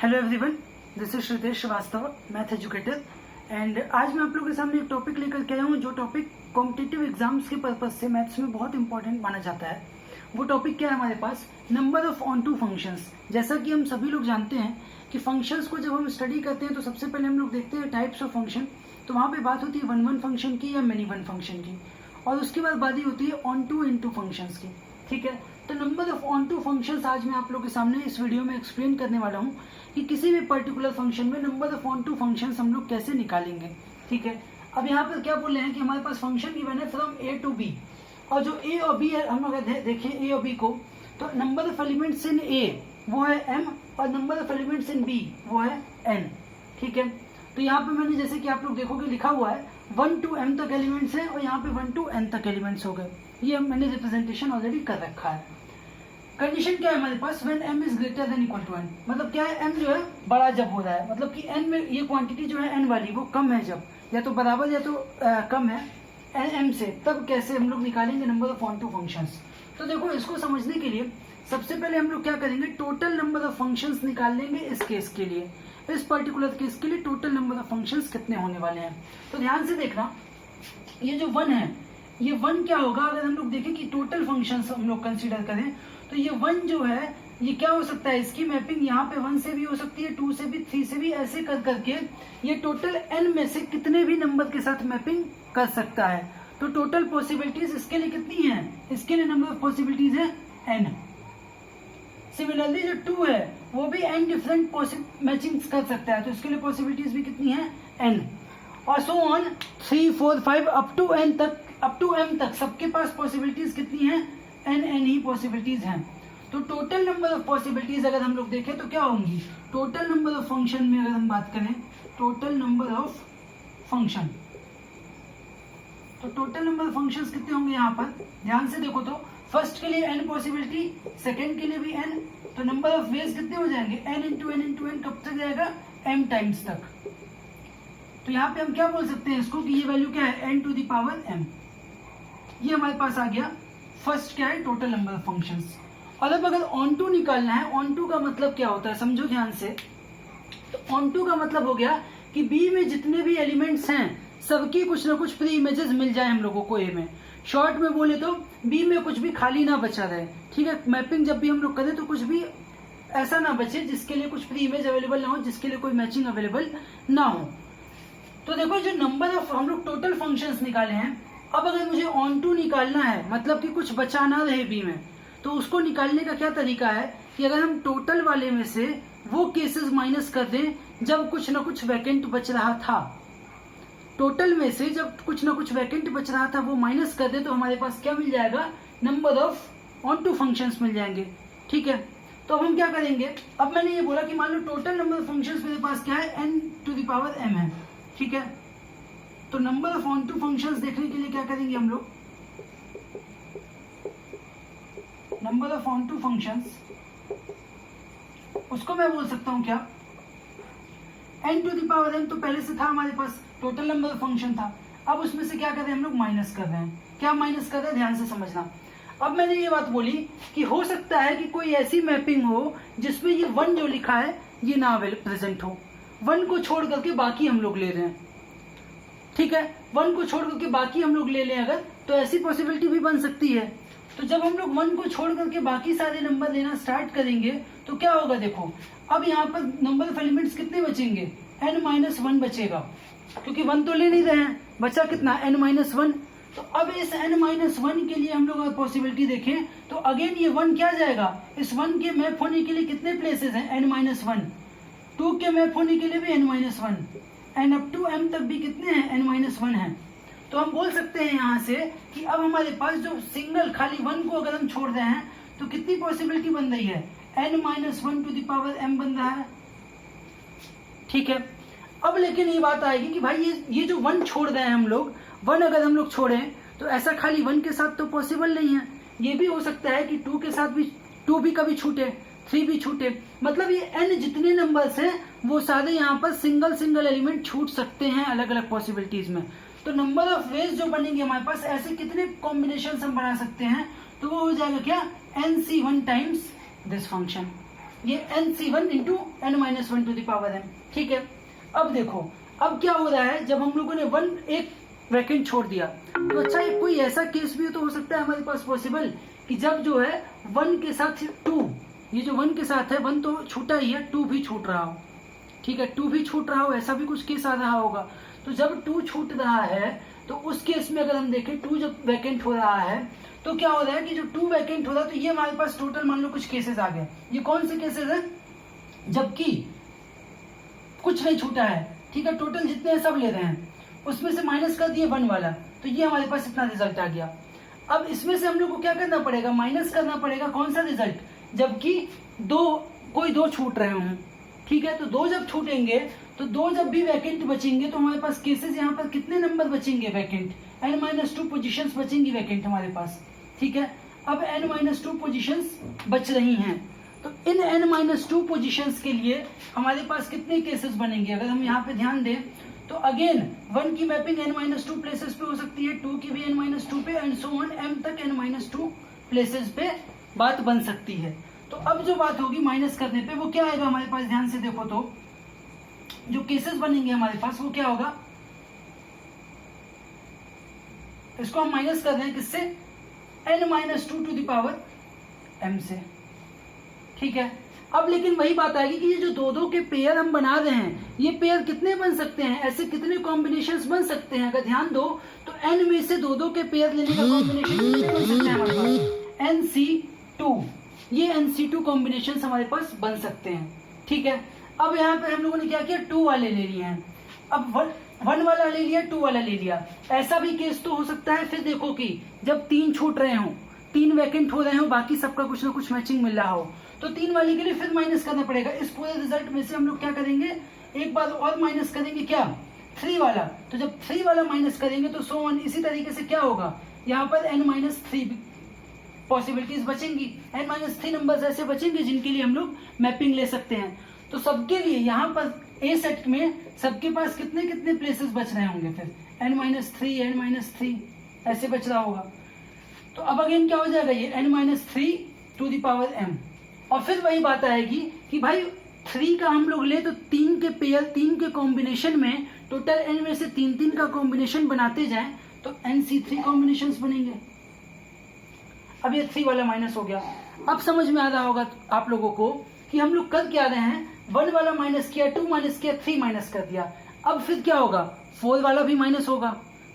Hello everyone, this is Shritesh Srivastava, math educator. And आज मैं आप लोगों के सामने एक टॉपिक लेकर के आया हूँ जो टॉपिक कॉम्पिटिटिव एग्जाम्स के पर्पज से मैथ्स में बहुत इंपॉर्टेंट माना जाता है। वो टॉपिक क्या है हमारे पास? Number of onto functions. जैसा कि हम सभी लोग जानते हैं कि फंक्शंस को जब हम स्टडी करते हैं तो सबसे पहले हम लोग देखते हैं टाइप्स ऑफ फंक्शन। तो वहाँ पे बात होती है वन फंक्शन की या मेनी वन फंक्शन की, और उसके बाद बात होती है onto into functions की। ठीक है, तो number of onto functions आज मैं आप लोगों के सामने इस वीडियो में एक्सप्लेन करने वाला हूँ कि किसी भी पर्टिकुलर फंक्शन में number of onto functions हम लोग कैसे निकालेंगे। ठीक है, अब यहाँ पर क्या बोल रहे हैं कि हमारे पास फंक्शन गिवन है फ्रॉम ए टू बी, और जो ए और बी है हम लोग देखें ए और बी को, तो number of elements in A वो है m और number of elements in B वो है n। ठीक है, तो यहाँ पे मैंने जैसे कि आप लोग देखोगे लिखा हुआ है 1 to m तक एलिमेंट्स हैं और यहाँ पे 1 to n तक एलिमेंट्स हो गए। ये मैंने रिप्रेजेंटेशन ऑलरेडी कर रखा है। कंडीशन क्या है हमारे पास? When m is greater than equal to n, मतलब क्या है m जो है बड़ा जब हो रहा है, मतलब कि n में ये क्वांटिटी जो है n वाली वो कम है, जब या तो बराबर या तो कम है m से, तब कैसे हम लोग निकालेंगे number of onto functions. तो देखो, इसको समझने के लिए सबसे पहले हम लोग क्या करेंगे, टोटल नंबर ऑफ फंक्शंस निकाल लेंगे इस केस के लिए। इस पर्टिकुलर केस के लिए टोटल नंबर ऑफ फंक्शंस कितने होने वाले हैं। तो ध्यान से देखना, ये जो 1 है, ये 1 क्या होगा अगर हम लोग देखें कि टोटल फंक्शंस हम लोग कंसीडर करें, तो ये 1 जो है ये क्या हो सकता है, इसकी मैपिंग यहाँ पे 1 से भी हो सकती है, 2 से भी, 3 से भी, ऐसे कर करके ये टोटल n में से कितने भी नंबर के साथ मैपिंग कर सकता है। तो टोटल पॉसिबिलिटीज इसके लिए कितनी है? इसके लिए नंबर ऑफ पॉसिबिलिटीज है n। सिमिलरली जो 2 है वो भी n डिफरेंट मैचिंग्स कर सकता है, तो इसके लिए पॉसिबिलिटीज भी कितनी है? n। और so on 3, 4, 5 up to n तक, अप टू m तक सबके पास पॉसिबिलिटीज कितनी है? n ही पॉसिबिलिटीज हैं। तो टोटल नंबर ऑफ पॉसिबिलिटीज अगर हम लोग देखें तो क्या होंगी? टोटल नंबर ऑफ फंक्शन में अगर हम बात करें, टोटल नंबर ऑफ फंक्शन, तो टोटल नंबर ऑफ फंक्शंस कितने होंगे यहाँ पर? ध्यान से देखो, तो फर्स्ट के लिए n पॉसिबिलिटी, सेकंड के लिए भी n, तो नंबर ऑफ वेज कितने हो जाएंगे? n इंटू n कब तक जाएगा? m टाइम्स तक। तो यहाँ पे हम क्या बोल सकते हैं इसको कि ये वैल्यू क्या है? n to the power m। ये हमारे पास आ गया फर्स्ट क्या है? Total number of functions. और अब अगर ऑन टू निकालना है, ऑन टू का मतलब क्या होता है समझो ध्यान से। तो ऑन टू का मतलब हो गया कि बी में जितने भी एलिमेंट्स हैं सबकी कुछ ना कुछ प्री इमेजेस मिल जाए हम लोगों को ए में। शॉर्ट में बोले तो बी में कुछ भी खाली ना बचा रहे। ठीक है, मैपिंग जब भी हम लोग करें तो कुछ भी ऐसा ना बचे जिसके लिए कुछ प्री इमेज अवेलेबल ना हो, जिसके लिए कोई मैचिंग अवेलेबल ना हो। तो देखो, जो नंबर ऑफ हम लोग टोटल फंक्शंस निकाले हैं, अब अगर मुझे ऑन टू निकालना है, मतलब कि कुछ बचा ना रहे बी में, तो उसको निकालने का क्या तरीका है कि अगर हम टोटल वाले में से वो केसेस माइनस कर दें जब कुछ ना कुछ वैकेंट बच रहा था, टोटल में से जब कुछ ना कुछ वैकेंट बच रहा था वो माइनस कर दे, तो हमारे पास क्या मिल जाएगा? Number of onto functions मिल जाएंगे। ठीक है, तो अब हम क्या करेंगे, अब मैंने ये बोला कि मान लो टोटल नंबर ऑफ फंक्शंस मेरे पास क्या है? n to the power m है। ठीक है, तो number of onto functions देखने के लिए क्या करेंगे हम लोग? Number of onto functions, उसको मैं बोल सकता हूं क्या? n to the power m तो पहले से था हमारे पास, टोटल नंबर ऑफ फंक्शन था। अब उसमें से क्या कर रहे हैं हम लोग? माइनस कर रहे हैं। क्या माइनस कर रहे हैं? ध्यान से समझना। अब मैंने ये बात बोली कि हो सकता है कि कोई ऐसी मैपिंग हो जिसमें ये 1 जो लिखा है ये ना प्रेजेंट हो, 1 को छोड़ करके बाकी हम लोग ले रहे हैं। ठीक है, 1 को छोड़ करके बाकी हम लोग ले लें अगर, तो ऐसी पॉसिबिलिटी भी बन सकती है। तो जब हम लोग 1 को छोड़ करके बाकी सारे नंबर लेना स्टार्ट करेंगे तो क्या होगा? देखो, अब यहाँ पर नंबर ऑफ एलिमेंट्स कितने बचेंगे? n-1 बचेगा, क्योंकि 1 तो ले नहीं रहे हैं, बचा कितना? n-1। तो अब इस n-1 के लिए हम लोग अगर पॉसिबिलिटी देखें तो अगेन ये 1 क्या जाएगा? इस 1 के मैप होने के लिए कितने प्लेसेस हैं? n-1। 2 के मैप होने के लिए भी n-1, and up to m तक भी कितने हैं? n-1 है। तो हम बोल सकते हैं यहाँ से कि अब हमारे पास जो सिंगल खाली 1 को अगर हम छोड़ रहे हैं तो कितनी पॉसिबिलिटी बन रही है? n-1 to the power m बन रहा है। ठीक है, अब लेकिन ये बात आएगी कि भाई ये जो 1 छोड़ रहे हैं हम लोग, 1 अगर हम लोग छोड़ें तो ऐसा खाली 1 के साथ तो पॉसिबल नहीं है। ये भी हो सकता है कि 2 के साथ भी, 2 भी कभी छूटे, 3 भी छूटे, मतलब ये n जितने नंबर्स हैं वो सारे यहाँ पर सिंगल एलिमेंट छूट सकते हैं अलग अलग पॉसिबिलिटीज में। तो नंबर ऑफ वेज जो बनेंगे हमारे पास, ऐसे कितने कॉम्बिनेशन हम बना सकते हैं? तो वो हो जाएगा क्या? nc1 times this function. ये nc1 into n-1 to the power m। ठीक है, अब देखो अब क्या हो रहा है, जब हम लोगों ने 1 एक वैकेंट छोड़ दिया तो अच्छा एक कोई ऐसा केस भी तो हो सकता है हमारे पास पॉसिबल कि जब जो है 1 के साथ 2, ये जो 1 के साथ है 1 तो छूटा ही है, 2 भी छूट रहा हो। ठीक है, 2 भी छूट रहा हो, ऐसा भी कुछ केस आ रहा होगा। तो जब 2 छूट रहा है तो उस केस में अगर हम देखें 2 जब वैकेंट हो रहा है तो क्या हो रहा है कि जो 2 वैकेंट हो रहा है तो ये हमारे पास टोटल मान लो कुछ केसेस आ गए। ये कौन से केसेस है, जबकि कुछ नहीं छूटा है। ठीक है, टोटल जितने सब ले रहे हैं उसमें से माइनस कर दिए 1 वाला, तो ये हमारे पास इतना रिजल्ट आ गया। अब इसमें से हम लोग को क्या करना पड़ेगा, माइनस करना पड़ेगा कौन सा रिजल्ट, जबकि कोई दो छूट रहे हों। ठीक है, तो 2 जब छूटेंगे तो 2 जब भी वैकेंट बचेंगे तो हमारे पास केसेस यहाँ पर कितने नंबर बचेंगे, वैकेंट n-2 पोजीशंस बचेंगी वैकेंट हमारे पास। ठीक है, अब n-2 पोजीशंस बच रही हैं, तो इन n-2 पोजीशंस के लिए हमारे पास कितने केसेस बनेंगे, अगर हम यहाँ पे ध्यान दें तो अगेन 1 की मैपिंग n-2 प्लेसेस पे हो सकती है, 2 की भी n-2 पे, एंड सो ऑन m तक n-2 प्लेसेस पे बात बन सकती है। तो अब जो बात होगी माइनस करने पे वो क्या आएगा हमारे पास, ध्यान से देखो तो जो केसेस बनेंगे हमारे पास वो क्या होगा, इसको हम माइनस कर रहे हैं किससे, n-2 to the power m से। ठीक है, अब लेकिन वही बात आएगी कि ये जो 2-2 के पेयर हम बना रहे हैं ये पेयर कितने बन सकते हैं, ऐसे कितने कॉम्बिनेशंस बन सकते हैं, अगर ध्यान दो तो n में से 2-2 के पेयर लेने का कॉम्बिनेशन कितने बन सकते हैं हमारे पास, nc2, ये nc2 कॉम्बिनेशन हमारे पास बन सकते हैं। ठीक है, अब यहाँ पे हम लोगों ने क्या किया, 2 वाले ले लिए हैं, अब 1 वाला ले लिया, 2 वाला ले लिया। ऐसा भी केस तो हो सकता है फिर देखो कि जब 3 छूट रहे हो, 3 वैकेंट हो रहे हो, बाकी सबका कुछ ना कुछ मैचिंग मिल रहा हो, तो 3 वाले के लिए फिर माइनस करना पड़ेगा। इस पूरे रिजल्ट में से हम लोग क्या करेंगे, एक बार और माइनस करेंगे, क्या, 3 वाला। तो जब 3 वाला माइनस करेंगे तो सो ऑन इसी तरीके से क्या होगा, यहाँ पर n-3 पॉसिबिलिटीज बचेंगी, n-3 नंबर्स ऐसे बचेंगे जिनके लिए हम लोग मैपिंग ले सकते हैं। तो सबके लिए यहाँ पर ए सेट में सबके पास कितने कितने प्लेसेस बच रहे होंगे, फिर n-3 ऐसे बच रहा होगा। तो अब अगेन क्या हो जाएगा, ये n-3 to the power m, और फिर वही बात आएगी कि भाई 3 का हम लोग ले तो 3 के पेयर, 3 के कॉम्बिनेशन में टोटल n में से 3 का कॉम्बिनेशन बनाते जाएं तो nc3 कॉम्बिनेशंस बनेंगे। अब ये 3 वाला माइनस हो गया। अब समझ में आ रहा होगा आप लोगों को कि हम लोग कर क्या रहे हैं, 1 वाला माइनस किया, 2 माइनस किया, 3 माइनस कर दिया। अब फिर क्या होगा, 4 वाला भी माइनस होगा,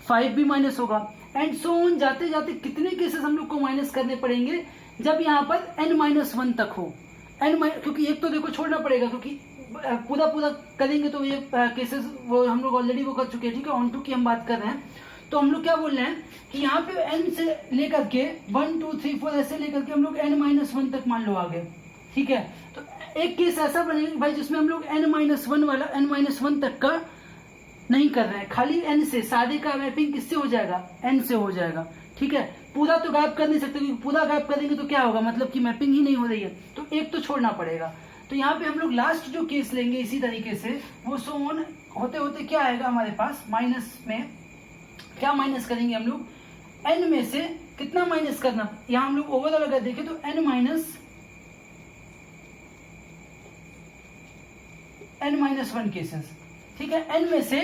5 भी माइनस होगा, एंड सो ऑन जाते जाते कितने केसेस हम लोग को माइनस करने पड़ेंगे, जब यहाँ पर n-1 तक हो। क्योंकि एक तो देखो छोड़ना पड़ेगा, क्योंकि पूरा करेंगे तो ये केसेस वो हम लोग ऑलरेडी वो कर चुके हैं। ठीक है, ऑन टू की हम बात कर रहे हैं, तो हम लोग क्या बोल रहे हैं कि यहाँ पे n से लेकर के 1 2 3 4 ऐसे लेकर के हम लोग n-1 तक मान लो आ गए। ठीक है, तो एक केस ऐसा बनेगा भाई जिसमें हम लोग n-1 वाला n-1 तक का नहीं कर रहे हैं, खाली n से, सादे का मैपिंग किससे हो जाएगा, n से हो जाएगा। ठीक है, पूरा तो गायब कर नहीं सकते, क्योंकि पूरा गायब करेंगे तो क्या होगा, मतलब कि मैपिंग ही नहीं हो रही है, तो एक तो छोड़ना पड़ेगा। तो यहाँ पे हम लोग लास्ट जो केस लेंगे इसी तरीके से, वो सो ऑन होते होते क्या आएगा हमारे पास, माइनस में क्या माइनस करेंगे हम लोग, n में से कितना माइनस करना, यहाँ हम लोग ओवरऑल अगर देखें तो n-1 केसेस। ठीक है, n में से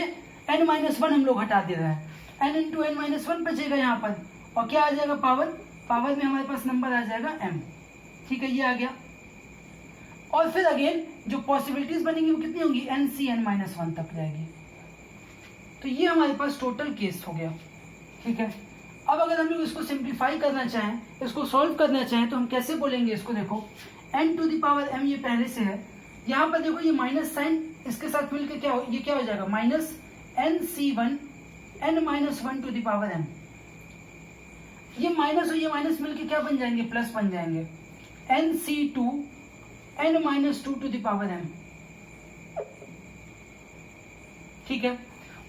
n-1 हम लोग हटा दे रहे हैं, n इंटू n-1 बचेगा यहाँ पर, और क्या आ जाएगा, पावर में हमारे पास नंबर आ जाएगा m। ठीक है, ये आ गया। और फिर अगेन जो पॉसिबिलिटीज बनेंगी वो कितनी होंगी, n-1 तक जाएगी। तो ये हमारे पास टोटल केस हो गया। ठीक है, अब अगर हम लोग इसको सिंप्लीफाई करना चाहें, इसको सॉल्व करना चाहें, तो हम कैसे बोलेंगे इसको, देखो n to the power m ये पहले से है, यहाँ पर देखो ये माइनस साइन इसके साथ मिलकर क्या हो, ये क्या हो जाएगा, minus nc1 n-1 to the power m। ये माइनस और ये माइनस मिलकर क्या बन जाएंगे, प्लस बन जाएंगे, nc2 n-2 to the power m। ठीक है,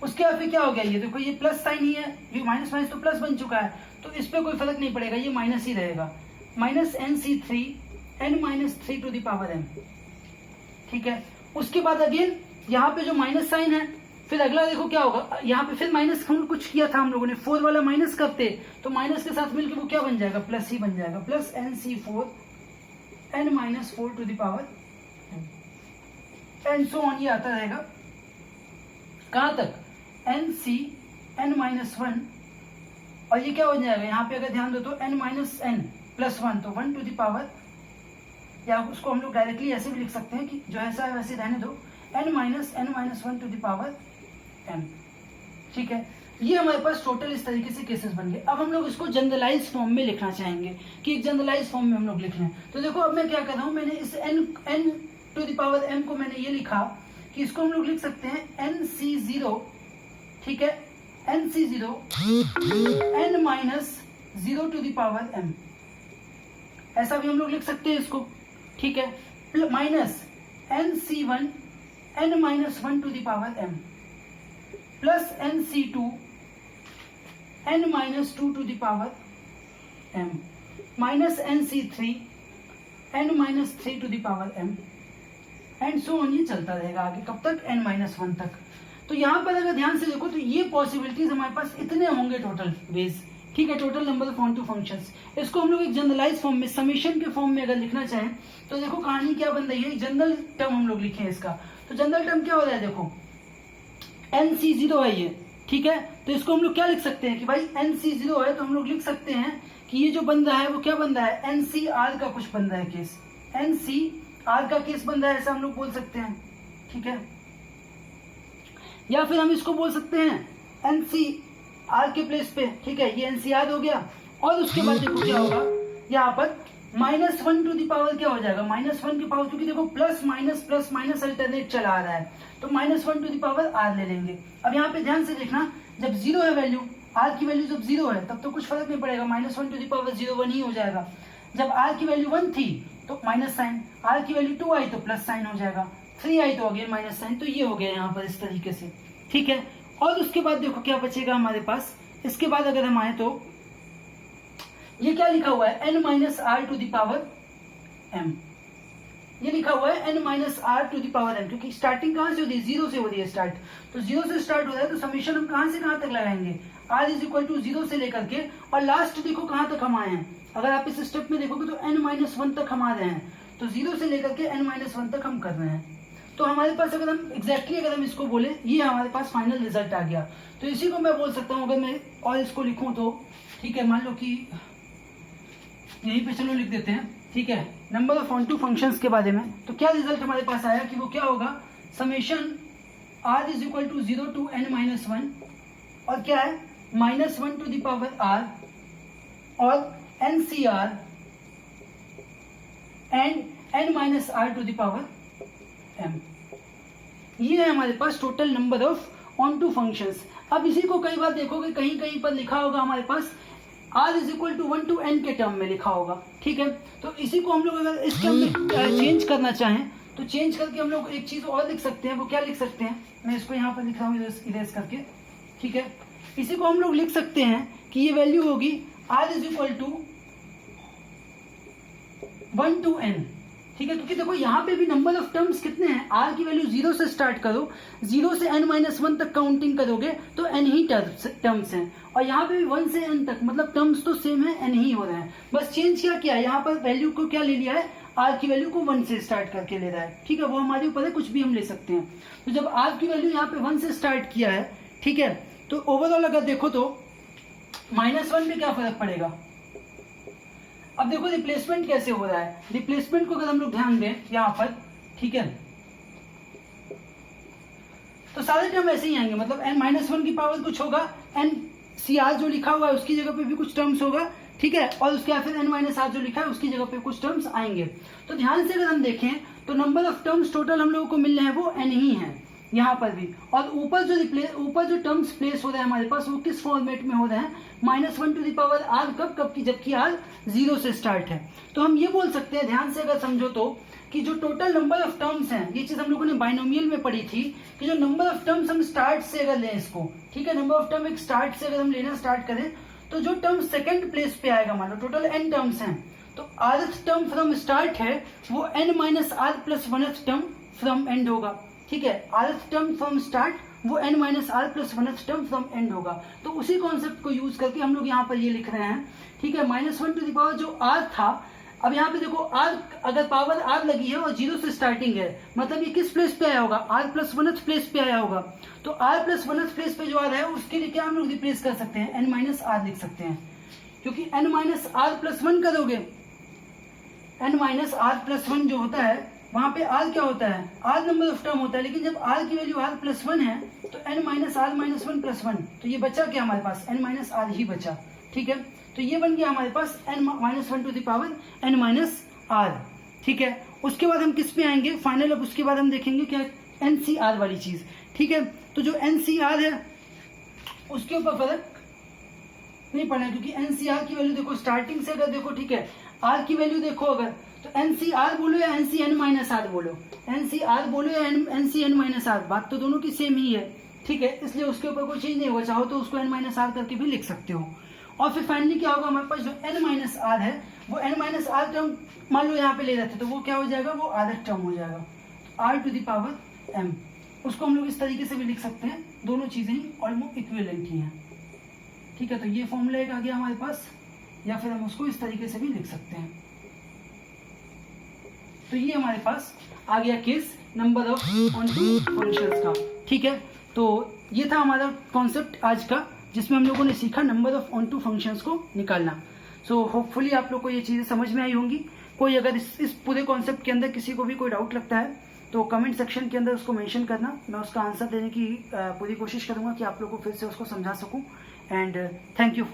उसके बाद फिर क्या हो गया, ये देखो ये प्लस साइन ही है, ये माइनस माइनस तो प्लस बन चुका है, तो इस पे कोई फर्क नहीं पड़ेगा, ये माइनस ही रहेगा, minus nc3 n-3 to the power m। ठीक है, उसके बाद अगेन यहाँ पे जो माइनस साइन है, फिर अगला देखो क्या होगा, यहाँ पे फिर माइनस हम कुछ किया था हम लोगों ने, 4 वाला माइनस करते तो माइनस के साथ मिलकर वो क्या बन जाएगा, प्लस ही बन जाएगा, plus nc4 n-4 to the power m। And so on, ये आता रहेगा कहां तक, N C N minus one, और ये क्या हो जाएगा यहाँ पे अगर ध्यान दो तो N minus N plus one, तो 1 टू द पावर, या उसको हम लोग डायरेक्टली ऐसे भी लिख सकते हैं कि जो ऐसा है वैसे रहने दो, N minus 1 to the power N. ठीक है, ये हमारे पास टोटल इस तरीके से केसेस बन गए। अब हम लोग इसको जनरलाइज फॉर्म में लिखना चाहेंगे कि एक जनरलाइज फॉर्म में हम लोग लिख लें। तो देखो अब मैं क्या कर रहा हूं, मैंने इस n to the power m को मैंने ये लिखा कि इसको हम लोग लिख सकते हैं nc0, ठीक है, nc0 n minus 0 to the power m, ऐसा भी हम लोग लिख सकते हैं इसको, ठीक है, minus nc1 n minus 1 to the power m plus nc2 n minus 2 to the power m minus nc3 n minus 3 to the power m and so on, ये चलता रहेगा आगे कब तक, n माइनस 1 तक। तो यहाँ पर अगर ध्यान से देखो तो ये पॉसिबिलिटीज हमारे पास इतने होंगे टोटल बेस, ठीक है, total number of onto functions. इसको हम लोग एक जनरलाइज फॉर्म में, समेशन के फॉर्म में अगर लिखना चाहें तो देखो कहानी क्या बन रही है, जनरल टर्म हम लोग लिखे इसका। तो जनरल टर्म क्या हो रहा है, देखो nc0 है ये, ठीक है, तो इसको हम लोग क्या लिख सकते हैं कि भाई nc0 है, तो हम लोग लिख सकते हैं कि ये जो बन रहा है वो क्या बन रहा है, ncr का कुछ बन रहा है केस, ncr का केस बन रहा है, ऐसा हम लोग बोल सकते हैं, ठीक है, या फिर हम इसको बोल सकते हैं ncr के प्लेस पे, ठीक है, ये ncr हो गया। और उसके बाद देखो क्या होगा, यहाँ पर -1 टू दी पावर क्या हो जाएगा, -1 की पावर, क्योंकि देखो प्लस माइनस अल्टरनेट चला आ रहा है, तो -1 टू दी पावर r ले लेंगे। अब यहाँ पे ध्यान से देखना, जब 0 है वैल्यू, r की वैल्यू जब 0 है तब तो कुछ फर्क नहीं पड़ेगा, -1 टू दी पावर 0 1 ही हो जाएगा। जब r की वैल्यू 1 थी तो माइनस साइन, r की वैल्यू 2 आई तो प्लस साइन हो जाएगा, 3 आई तो अगेन माइनस साइन, तो ये हो गया यहाँ पर इस तरीके से, ठीक है। और उसके बाद देखो क्या बचेगा हमारे पास, इसके बाद अगर हम आए तो ये क्या लिखा हुआ है, n minus R to the power m, ये लिखा हुआ है n minus R to the power m, क्योंकि स्टार्टिंग कहां से होती है, 0 से हो रही है स्टार्ट, तो 0 से स्टार्ट हो रहा है, तो समीशन हम कहां से कहां तक लगाएंगे, r इज इक्वल टू 0 से लेकर के, और लास्ट देखो कहां तक हम आए हैं, अगर आप इस स्टेप में देखोगे तो n माइनस 1 तक हम आ रहे हैं, तो 0 से लेकर के n माइनस 1 तक हम कर रहे हैं। तो हमारे पास अगर हम एग्जैक्टली अगर हम इसको बोले, ये हमारे पास फाइनल रिजल्ट आ गया। तो इसी को मैं बोल सकता हूँ, अगर मैं और इसको लिखूं तो, ठीक है, मान लो कि यहीं पे चलो लिख देते हैं, ठीक है, number of onto functions के बारे में। तो क्या रिजल्ट हमारे पास आया कि वो क्या होगा, summation r is equal to 0 to n minus 1, और क्या है -1 टू दी पावर r, और ncr and n minus r to the power m। ये है हमारे पास total number of onto functions. अब इसी को कई बार देखोगे कहीं कहीं पर लिखा होगा हमारे पास r is equal to 1 to n के टर्म में लिखा होगा, ठीक है। तो इसी को हम लोग अगर इस टर्म में चेंज करना चाहें तो चेंज करके हम लोग एक चीज और लिख सकते हैं। वो क्या लिख सकते हैं, मैं इसको यहाँ पर लिख रहा हूँ इरेज करके, ठीक है। इसी को हम लोग लिख सकते हैं कि ये वैल्यू होगी r is equal to 1 to n, ठीक है, क्योंकि देखो यहाँ पे भी नंबर ऑफ टर्म्स कितने हैं, r की वैल्यू 0 से स्टार्ट करो, 0 से n माइनस 1 तक काउंटिंग करोगे तो n ही टर्म्स हैं, और यहाँ पे भी 1 से n तक, मतलब टर्म्स तो सेम है, n ही हो रहे हैं, बस चेंज क्या किया है, यहाँ पर वैल्यू को क्या ले लिया है, r की वैल्यू को 1 से स्टार्ट करके ले रहा है, ठीक है, वो हमारे ऊपर है, कुछ भी हम ले सकते हैं। तो जब r की वैल्यू यहाँ पे 1 से स्टार्ट किया है, ठीक है, तो ओवरऑल अगर देखो तो -1 में क्या फर्क पड़ेगा। अब देखो रिप्लेसमेंट कैसे हो रहा है, रिप्लेसमेंट को अगर हम लोग ध्यान दें यहाँ पर, ठीक है, तो सारे टर्म ऐसे ही आएंगे, मतलब n-1 की पावर कुछ होगा, ncr जो लिखा हुआ है उसकी जगह पे भी कुछ टर्म्स होगा, ठीक है, और उसके बाद फिर n-r जो लिखा है उसकी जगह पे कुछ टर्म्स आएंगे। तो ध्यान से अगर हम देखें तो नंबर ऑफ टर्म्स टोटल हम लोगों को मिल रहे हैं वो n ही है यहाँ पर भी, और ऊपर जो टर्म्स प्लेस हो रहे हैं हमारे पास वो किस फॉर्मेट में हो रहे हैं, -1 टू द पावर r, कब की, जबकि r 0 से स्टार्ट है। तो हम ये बोल सकते हैं, ध्यान से अगर समझो तो, कि जो टोटल नंबर ऑफ टर्म्स हैं, ये चीज हम लोगों ने बाइनोमियल में पढ़ी थी, कि जो नंबर ऑफ टर्म्स हम स्टार्ट से अगर लें इसको, ठीक है, नंबर ऑफ टर्म एक स्टार्ट से अगर हम लेना स्टार्ट करें तो जो टर्म सेकंड प्लेस पे आएगा, मान लो टोटल n टर्म्स हैं, तो rth टर्म फ्रॉम स्टार्ट है वो n minus r plus 1th term from end होगा, ठीक है, rth टर्म फ्रॉम स्टार्ट वो n minus R plus 1th term from end होगा। तो उसी कॉन्सेप्ट को यूज करके हम लोग यहाँ पर ये लिख रहे हैं, ठीक है, -1 टू द पावर जो r था, अब यहाँ पे देखो आर, अगर पावर आर लगी है और 0 से स्टार्टिंग है, मतलब ये किस प्लेस पे आया होगा, आर प्लस 1th प्लेस पे आया होगा। तो आर प्लस 1th प्लेस पे जो आ रहा है उसके लिए क्या हम लोग रिप्लेस कर सकते हैं, n माइनस आर लिख सकते हैं, क्योंकि n माइनस आर प्लस 1 करोगे, n माइनस आर प्लस 1 जो होता है वहां पे r क्या होता है, r नंबर ऑफ टर्म होता है, लेकिन जब r की वैल्यू r प्लस 1 है तो n minus R minus 1 plus 1, तो ये बचा क्या हमारे पास, n माइनस आर ही बचा। ठीक है, तो ये बन गया हमारे पास n minus 1 to the power n minus R. ठीक है, उसके बाद हम किस पे आएंगे फाइनल, अब उसके बाद हम देखेंगे क्या, NCR वाली चीज। ठीक है, तो जो NCR है उसके ऊपर फर्क नहीं पड़ना, क्योंकि NCR की वैल्यू देखो स्टार्टिंग से अगर देखो, ठीक है, R की वैल्यू देखो अगर, तो NCR बोलो या NCN माइनस आर बोलो, NCR बोलो या NCN माइनस आर, बात तो दोनों की सेम ही है। ठीक है, इसलिए उसके ऊपर कोई चीज नहीं होगा, चाहो तो उसको n माइनस आर करके भी लिख सकते हो। और फिर फाइनली क्या होगा, हमारे पास जो n माइनस आर है वो n माइनस आर टर्म मान लो यहाँ पे ले जाते तो वो क्या हो जाएगा, वो आधा टर्म हो जाएगा, r to the power m। उसको हम लोग इस तरीके से भी लिख सकते हैं, दोनों चीजें ही ऑलमोस्ट इक्विवेलेंट ही हैं। ठीक है, तो ये फॉर्मूला एक आ गया हमारे पास, या फिर हम उसको इस तरीके से भी लिख सकते हैं। तो ये हमारे पास आ गया case number of onto functions का। ठीक है, तो ये था हमारा कॉन्सेप्ट आज का, जिसमें हम लोगों ने सीखा नंबर ऑफ ऑनटू फंक्शंस को निकालना। सो होपफुली आप लोग को ये चीज़ें समझ में आई होंगी। कोई अगर इस पूरे कॉन्सेप्ट के अंदर किसी को भी कोई डाउट लगता है तो कमेंट सेक्शन के अंदर उसको मेंशन करना, मैं उसका आंसर देने की पूरी कोशिश करूंगा कि आप लोग को फिर से उसको समझा सकूं। And thank you.